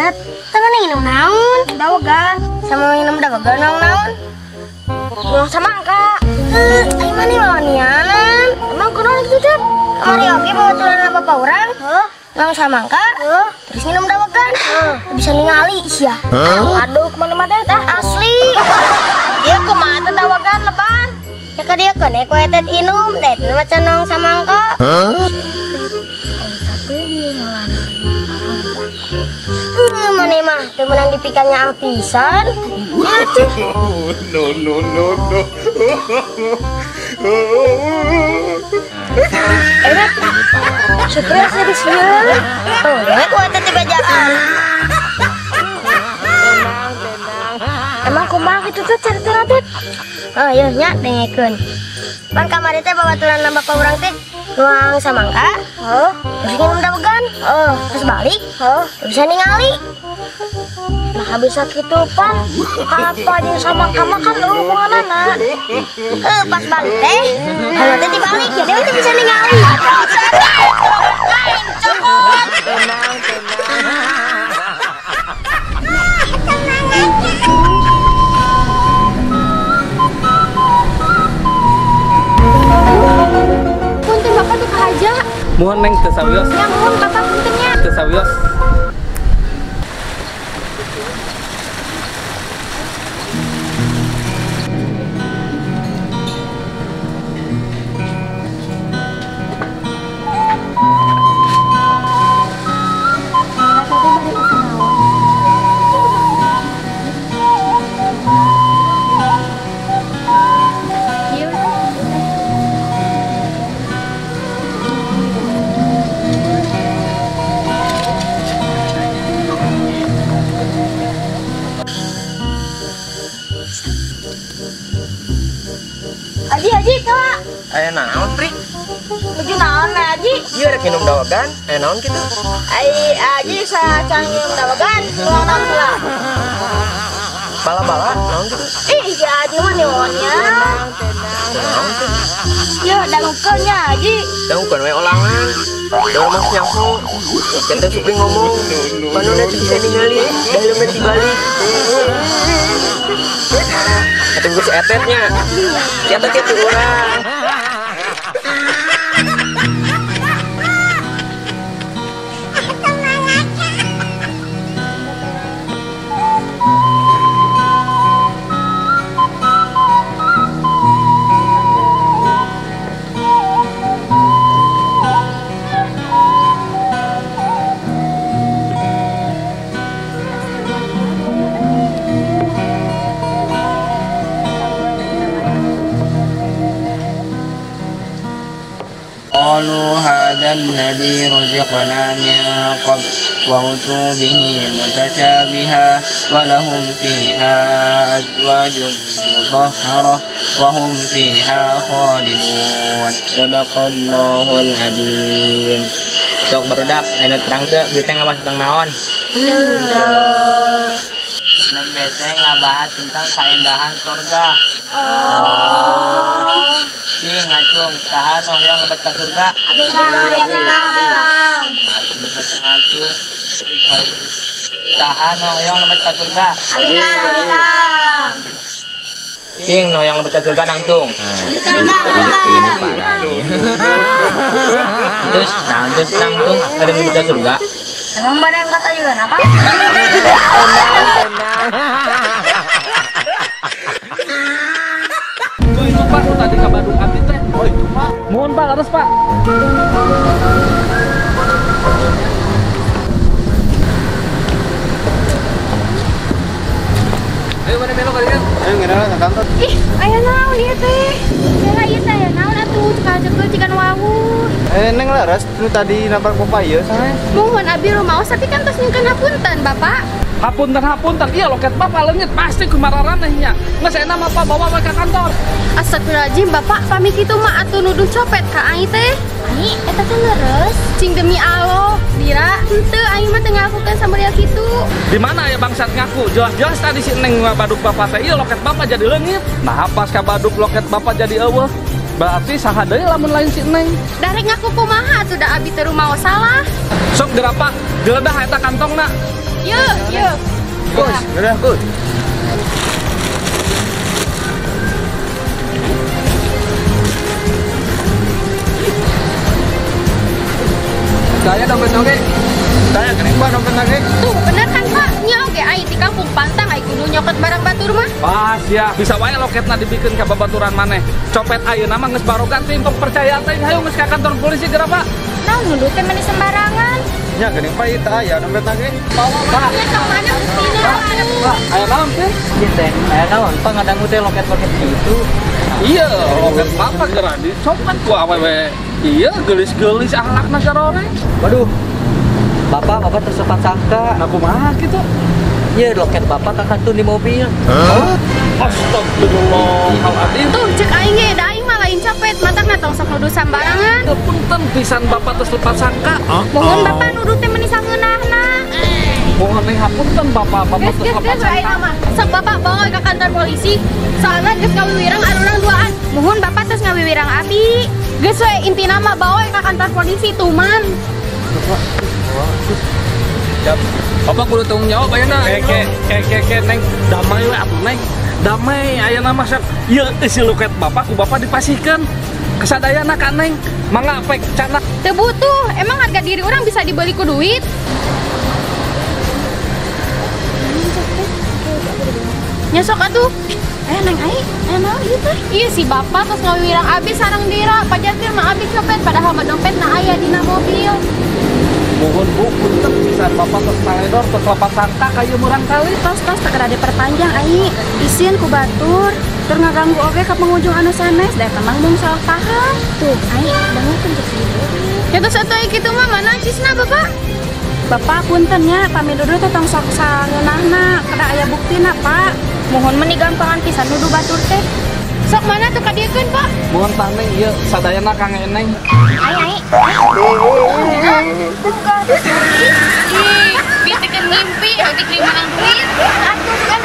Tet, tangan minum naon? Dawagan. Sama minum dawagan naon? Nuang samangka. Ayo mana lawanianan? Emang kunaon gitu, Tet? Kamari oge bawa tulan bapak urang? Nuang samangka? Terus minum dawagan? Bisa ningali sia. Aduh, kemana Tet? Asli. Dia kumaha teh dawagan lebar? Ya ka dia kene ku Tet inum, Tet macan nuang samangka. Mana mah temenan dipikannya apisan. No. Erat, segera serius ya. Oh, ya ku ada di bajaan. Emang kumaha gitu tuh cerita Tet? Oh, iya nya dengekeun. Pan kamari teh babaturan bapak urang teh nuang samangka. Terus minum dawagan. Terus balik. Bisa ningali. Nah bisa gitu pan. Apa aja samangka makan hubunganana. Pas balik teh, kalau teh dibalik ya dia bisa ningali. Lain cokot. Tenang. Punten bapak tuh aja. Mohon neng tesawios. Ya mohon bapak puntennya. Tesawios. Haji kak. Aya naon, Pri? Tujuh naon Haji? Ieu rek minum dawagan, aya naon kitu? Haji sacan minum dawagan, nuang naon pula. Bala-bala naon kitu? Ih, si Haji mah newonnya. Naon kitu? Ya, dangukeunnya Haji. Dangukeun we olangan. Daur mas nyaho. Kita supri ngomong. Panonna teh bisa ningali, dahelna dibalik. Tunggu si etetnya. Si etet itu urang. قالوا هذا الذي رزقنا من قبل وأتوا به متشابها ولهم فيها أزواج مطهرة وهم فيها خالدون صدق الله العظيم. Sok berudak, aya terang teu, kita ngabahas tentang naon? Neng bete ngabahas tentang keindahan surga. Ih ngacung, tahan yang lebat ke surga. Ngacung, tahan yang lebat ke surga. Ing no yang lebat ke surga nangtung. Terus nangtung ada yang lebat ke surga. Emang badan kata juga apa? Itu Pak, tadi ke Bandung Abi teh. Oh itu Pak. Mohon Pak, harus Pak. Ayo mana belok kali kan? Ayo ngira ke kantor. Ih, aya naon ieu teh? Kira ieu teh naon atuh cekal-cekal cikan wawur. Neng laras nu tadi nabrak papaya sae. Mohon abi rumaos tapi kan tos nyungkeun hapunten, Bapak. Hapunten, iya loket Bapak leungit pasti kumararanehnya. Geus enak Bapak bawa ke kantor. Astagfirullahaladzim, Bapak pamit itu mah atuh nuduh copet ka aing teh. Ai, eta teh leres. Cing demi Allah, Bira, henteu aing mah teu ngakukeun sameureus kitu. Di mana ya bangsat ngaku? Jelas-jelas tadi si Neng baduk Bapak teh iya loket Bapak jadi leungit. Nah, pas ka baduk loket Bapak jadi eueuh. Berarti saha deui lamun lain si Neng. Darek ngaku kumaha atuh da abi teu rumaos salah. Sok geura Pak, geudah eta kantongna. Yuk, yuk. Gus, udah Gus. Saya dompet oke. Saya kening Pak dompet oke. Tuh, bener kan Pak? Nya oge ai di kampung pantang ai kudu nyokot barang batur mah. Pas ya, bisa wae loketna dibikin ka babaturan maneh. Copet ayeuna mah geus barogan teh kepercayaan teh hayu geus ka kantor polisi geura Pak. Naon nuduh teh meni sembarangan. Nya geuning Pak ieu aya dompet oke. Pak, Nya sok mana bustina. Pak, aya naon teh? Ieu teh, aya naon? Pak ngadangu teh loket-loket gitu. Iya, loket Bapak geura dicopet ku awewe. Iya, gelis-gelis akhlakna garore. Waduh. Bapak tersepat sangka. Nah, kumaha gitu? Iya, loket Bapak kakantun di mobil. Astagfirullahaladzim. Tuh cek aing ge, da aing mah lain copet, matangna tong sok nuduh sambarangan. Punten pisan Bapak terus lepas sangka. Mohon Bapak nuduh teh meni sangeunahna. Mohon nih hapunten Bapak terus lepas sangka. Sok Bapak bawa ke kantor polisi. Soalnya geus ngawiwirang arurang duaan. Mohon Bapak terus ngawiwirang abi. Geus we intina mah bawa ke kantor polisi tuman. Bapak kudu tanggung jawab ayeuna. Ke Neng, damai we atuh Neng. Damai ayeuna mah sok ieu isi loket Bapak ku Bapak dipasihkeun. Kesadayana ka Neng. Mangga pek canak. Teu butuh, emang harga diri orang bisa dibeli ku duit. Nyesok atuh. Neng ai, naon ieu teh? Iya si Bapak terus ngawiwirang abi sareng dira, pajakir mah abi copet padahal mah dompetna aya dina mobil. Mohon Bu, punten pisan Bapak terus taledor terus lepas sangka kayu murang kali. Tos tak ada diperpanjang ai isin ku batur tur ngaganggu oge ka pengunjung anu sanes da emang mung salah paham tuh ai dangukeun cek ieu Ya terus atuh kitu mah mana cisna Bapak? Bapak punten nya pami dudu teh tong sok sangeunahna kada aya buktina Pak mohon meuni gampangan pisan nuduh batur teh Sok mana tuh kadiekeun Pak? Mohon tah Neng ieu sadayana Kang Eneng. Ai. Ih, bitikeun ngimpi, heutik di menang duit. Atuh kan